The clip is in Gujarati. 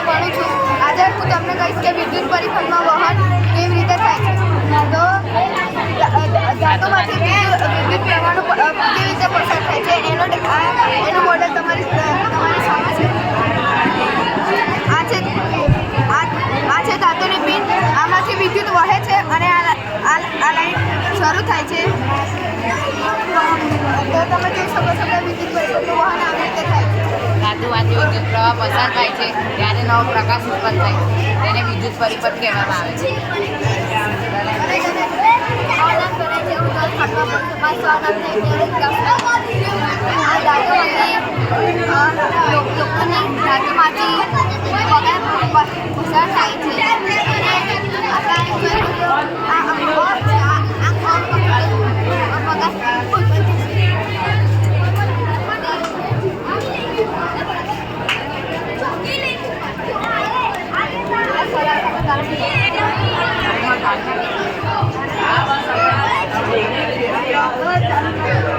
ભણું છું. આજે હું તમને કહીશ કે વિદ્યુત પરિપથમાં વહન કેવી રીતે થાય છે. તો ધાતુમાંથી વિદ્યુત પ્રવાહનો કેવી રીતે પસાર થાય છે એનું મોડેલ તમારી સામે છે. આ છે ધાતુની પિન. આમાંથી વિદ્યુત વહે છે અને આ લાઈન શરૂ થાય છે. તો તમે જોઈ શકો છો કે વિદ્યુત પરિપથનું વહન આવી રીતે થાય છે. ધાતુમાંથી વિદ્યુત પ્રવાહ પસાર થાય છે ત્યારે નવો પ્રકાશ ઉત્પન્ન થાય છે. તેને વિદ્યુત પરિપથ કહેવામાં આવે છે. પસાર થાય છે. આ